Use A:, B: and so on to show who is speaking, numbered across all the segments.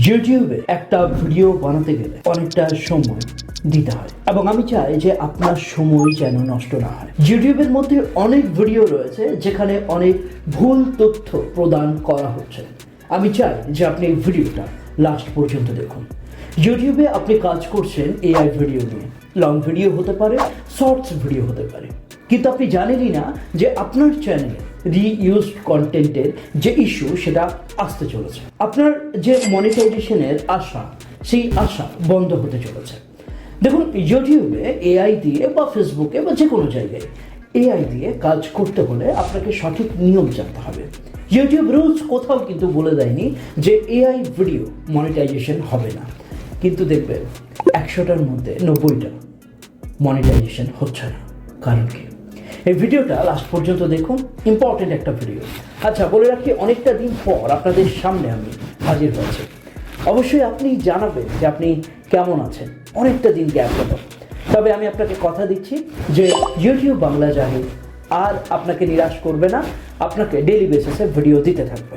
A: ইউটিউবে একটা ভিডিও বানাতে গেলে অনেকটা সময় দিতে হয় এবং আমি চাই যে আপনার সময় যেন নষ্ট না হয়। ইউটিউবের মধ্যে অনেক ভিডিও রয়েছে যেখানে অনেক ভুল তথ্য প্রদান করা হচ্ছে। আমি চাই যে আপনি এই ভিডিওটা লাস্ট পর্যন্ত দেখুন। ইউটিউবে আপনি কাজ করছেন এআই ভিডিও নিয়ে, লং ভিডিও হতে পারে, শর্টস ভিডিও হতে পারে, কিন্তু আপনি জানেনই না যে আপনার চ্যানেলে রিইউজড কন্টেন্টের যে ইস্যু সেটা আসতে চলেছে। আপনার যে মনিটাইজেশনের আশা, সেই আশা বন্ধ হতে চলেছে। দেখুন, ইউটিউবে এআই দিয়ে বা ফেসবুকে বা যে কোনো জায়গায় এআই দিয়ে কাজ করতে হলে আপনাকে সঠিক নিয়ম জানতে হবে। ইউটিউব রুলস কোথাও কিন্তু বলে দেয়নি যে এআই ভিডিও মনিটাইজেশন হবে না, কিন্তু দেখবেন 100টার মধ্যে 90টা মনিটাইজেশন হচ্ছে না। কারণ কি? এই ভিডিওটা লাস্ট পর্যন্ত দেখুন, ইম্পর্টেন্ট একটা ভিডিও। আচ্ছা, বলে রাখি, অনেকটা দিন পর আপনাদের সামনে আমি হাজির হয়েছি। অবশ্যই আপনি জানাবেন যে আপনি কেমন আছেন। অনেকটা দিন গ্যাপ গেল, তবে আমি আপনাকে কথা দিচ্ছি যে ইউটিউব বাংলা জাহিদ আর আপনাকে নিরাশ করবে না, আপনাকে ডেইলি বেসিসে ভিডিও দিতে থাকবে।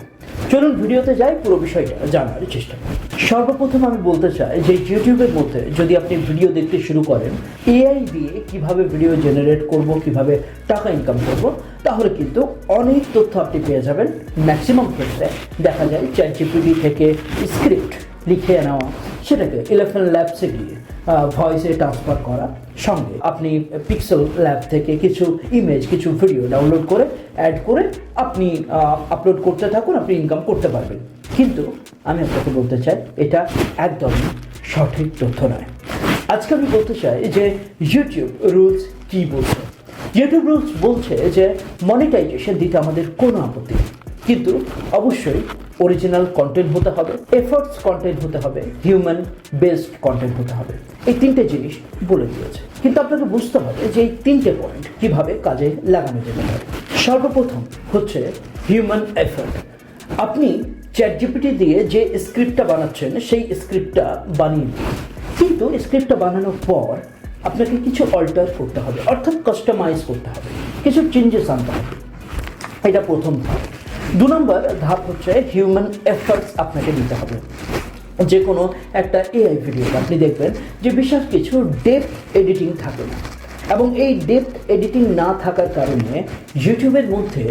A: চলুন ভিডিওতে যাই, পুরো বিষয়টা জানার চেষ্টা করি। সর্বপ্রথম আমি বলতে চাই যে ইউটিউবের মধ্যে যদি আপনি ভিডিও দেখতে শুরু করেন এআই দিয়ে কিভাবে ভিডিও জেনারেট করব, কিভাবে টাকা ইনকাম করব, তাহলে কিন্তু অনেক তথ্য আপনি পেয়ে যাবেন। ম্যাক্সিমাম ক্ষেত্রে দেখা যায় চ্যাটজিপিটি থেকে স্ক্রিপ্ট লিখে নেওয়া, সেটাকে এলিফ্যান্ট ল্যাবসে গিয়ে ভয়েসে ট্রান্সফার করা, সঙ্গে আপনি পিক্সেল ল্যাব থেকে কিছু ইমেজ, কিছু ভিডিও ডাউনলোড করে অ্যাড করে আপনি আপলোড করতে থাকুন, আপনি ইনকাম করতে পারবেন। কিন্তু আমি আপনাকে বলতে চাই এটা একদমই সঠিক তথ্য নয়। আজকে আমি বলতে চাই যে ইউটিউব রুলস কী বলছে। ইউটিউব রুলস বলছে যে মনিটাইজেশন দিতে আমাদের কোনো আপত্তি নেই, কিন্তু অবশ্যই অরিজিনাল কন্টেন্ট হতে হবে, এফর্টস কন্টেন্ট হতে হবে, হিউম্যান বেসড কন্টেন্ট হতে হবে। এই তিনটে জিনিস বলে দিয়েছে, কিন্তু আপনাকে বুঝতে হবে যে এই তিনটে পয়েন্ট কীভাবে কাজে লাগানো যেতে পারে। সর্বপ্রথম হচ্ছে হিউম্যান এফর্ট। আপনি চ্যাটজিপিটি দিয়ে যে স্ক্রিপ্টটা বানাচ্ছেন সেই স্ক্রিপ্টটা বানিয়ে দিন, কিন্তু স্ক্রিপ্টটা বানানোর পর আপনাকে কিছু অল্টার করতে হবে, অর্থাৎ কাস্টমাইজ করতে হবে, কিছু চেঞ্জেস আনতে হবে। এটা প্রথম ধাপ। 2 নম্বর ধাপ হচ্ছে হিউম্যান এফর্টস আপনাকে দিতে হবে। যে কোনো একটা এআই ভিডিওতে আপনি দেখবেন যে বিশেষ কিছু ডেপথ এডিটিং থাকে না, এবং এই ডেপথ এডিটিং না থাকার কারণে ইউটিউবের মধ্যে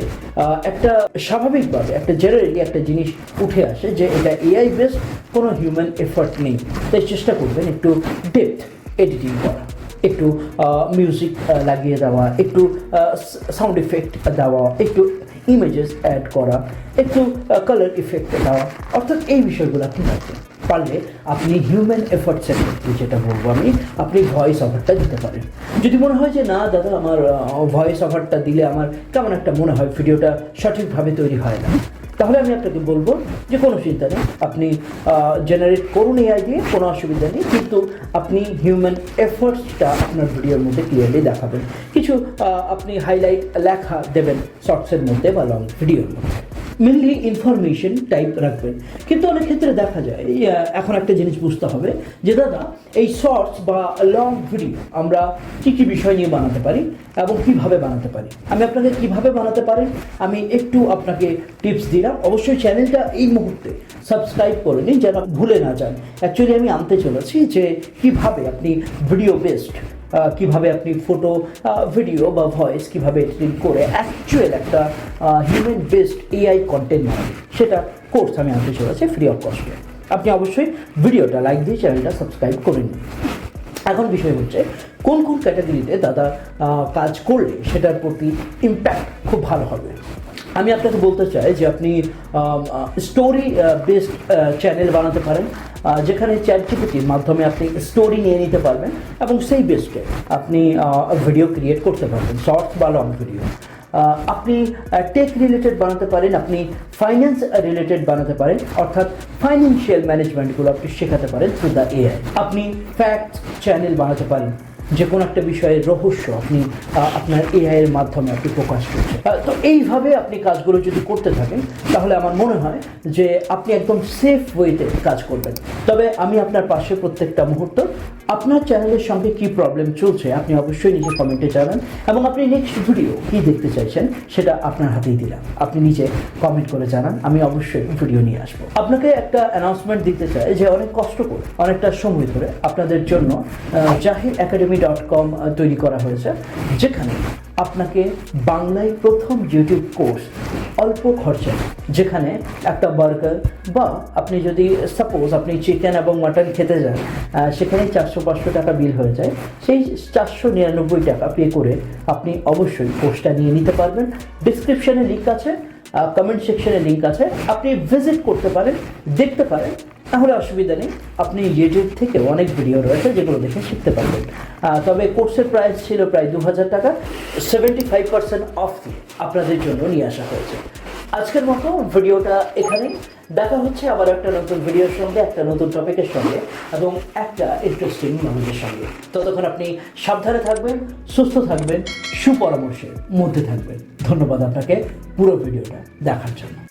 A: একটা স্বাভাবিকভাবে একটা জেনারেলি একটা জিনিস উঠে আসে যে এটা এআই বেসড, কোনো হিউম্যান এফর্ট নেই। তাই চেষ্টা করবেন একটু ডেপথ এডিটিং করা, একটু মিউজিক লাগিয়ে দেওয়া, একটু সাউন্ড ইফেক্ট দেওয়া, একটু ইমেজেস অ্যাড করা, একটু কালার ইফেক্ট দেওয়া, অর্থাৎ এই বিষয়গুলো আপনি রাখবেন। পারলে আপনি হিউম্যান এফর্টসের ক্ষেত্রে যেটা বলবো আপনি ভয়েস ওভারটা দিতে পারেন। যদি মনে হয় যে না দাদা, আমার ভয়েস ওভারটা দিলে আমার কেমন একটা মনে হয় ভিডিওটা সঠিকভাবে তৈরি হয় না, তাহলে আমি আপনাকে বলবো যে কোনো চিন্তা নেই, আপনি জেনারেট করুন এআই দিয়ে, কোনো অসুবিধা নেই, কিন্তু আপনি হিউম্যান এফর্টসটা আপনার ভিডিওর মধ্যে ক্লিয়ারলি দেখাবেন। কিছু আপনি হাইলাইট লেখা দেবেন শর্টসের মধ্যে বা লং ভিডিওর মধ্যে, মেনলি ইনফরমেশন টাইপ রাখবেন। কিন্তু অনেক ক্ষেত্রে দেখা যায় এখন একটা জিনিস বুঝতে হবে যে দাদা, এই শর্টস বা লং ভিডিও আমরা কী কী বিষয় নিয়ে বানাতে পারি এবং কীভাবে বানাতে পারি। আমি আপনাকে কীভাবে বানাতে পারি আমি একটু আপনাকে টিপস দিলাম। অবশ্যই চ্যানেলটা এই মুহূর্তে সাবস্ক্রাইব করে নিন যেন ভুলে না যান। অ্যাকচুয়ালি আমি আনতে চলেছি যে কীভাবে আপনি ভিডিও বেসড, কীভাবে আপনি ফটো, ভিডিও বা ভয়েস কীভাবে এডিটিং করে অ্যাকচুয়াল একটা হিউম্যান বেসড এআই কন্টেন্ট বানাবেন, সেটা কোর্স আমি আনতে চলেছি ফ্রি অফ কস্টে। আপনি অবশ্যই ভিডিওটা লাইক দিয়ে চ্যানেলটা সাবস্ক্রাইব করে নিন। এখন বিষয় হচ্ছে কোন কোন ক্যাটাগরিতে দাদা কাজ করলে সেটার প্রতি ইম্প্যাক্ট খুব ভালো হবে। আমি আপনাকে বলতে চাই যে আপনি স্টোরি বেসড চ্যানেল বানাতে পারেন, যেখানে চ্যাটজিপিটির মাধ্যমে আপনি স্টোরি নিয়ে নিতে পারবেন এবং সেই বেসডে আপনি ভিডিও ক্রিয়েট করতে পারবেন, শর্টস বা লং ভিডিও। আপনি টেক রিলেটেড বানাতে পারেন, আপনি ফাইন্যান্স রিলেটেড বানাতে পারেন, অর্থাৎ ফাইন্যান্সিয়াল ম্যানেজমেন্টগুলো আপনি শেখাতে পারেন থ্রু দ্য এআই। আপনি ফ্যাক্টস চ্যানেল বানাতে পারেন, যে কোনো একটা বিষয়ের রহস্য আপনি আপনার এআই এর মাধ্যমে আপনি প্রকাশ করছেন। তো এইভাবে আপনি কাজগুলো যদি করতে থাকেন তাহলে আমার মনে হয় যে আপনি একদম সেফ ওয়েতে কাজ করবেন। তবে আমি আপনার পাশে প্রত্যেকটা মুহূর্ত। আপনার চ্যানেলের সঙ্গে কি প্রবলেম চলছে আপনি অবশ্যই নিজে কমেন্টে জানান, এবং আপনি নেক্সট ভিডিও কি দেখতে চাইছেন সেটা আপনার হাতেই দিলাম। আপনি নিজে কমেন্ট করে জানান, আমি অবশ্যই ভিডিও নিয়ে আসবো। আপনাকে একটা অ্যানাউন্সমেন্ট দিতে চাই যে অনেক কষ্ট করে অনেকটা সময় ধরে আপনাদের জন্য jahiracademy.com তৈরি করা হয়েছে, যেখানে আপনাকে বাংলায় প্রথম ইউটিউব কোর্স অল্প খরচে, যেখানে একটা বার্গার বা আপনি যদি সাপোজ আপনি চিকেন এবং মাটন খেতে যান, সেখানে 400-500 টাকা বিল হয়ে যায়, সেই 499 টাকা পে করে আপনি অবশ্যই কোর্সটা নিয়ে নিতে পারবেন। ডিসক্রিপশনে লিঙ্ক আছে, কমেন্ট সেকশনে লিঙ্ক আছে, আপনি ভিজিট করতে পারেন, দেখতে পারেন, তাহলে অসুবিধা নেই। আপনি ইউটিউব থেকে অনেক ভিডিও রয়েছে যেগুলো দেখে শিখতে পারবেন। তবে কোর্সের প্রাইস ছিল প্রায় 2000 টাকা, 75% অফ আপনাদের জন্য নিয়ে আসা হয়েছে। আজকের মতো ভিডিওটা এখানেই, দেখা হচ্ছে আবার একটা নতুন ভিডিওর সঙ্গে, একটা নতুন টপিকের সঙ্গে এবং একটা ইন্টারেস্টিং মানুষের সঙ্গে। ততক্ষণ আপনি সাবধানে থাকবেন, সুস্থ থাকবেন, সুপরামর্শের মধ্যে থাকবেন। ধন্যবাদ আপনাকে পুরো ভিডিওটা দেখার জন্য।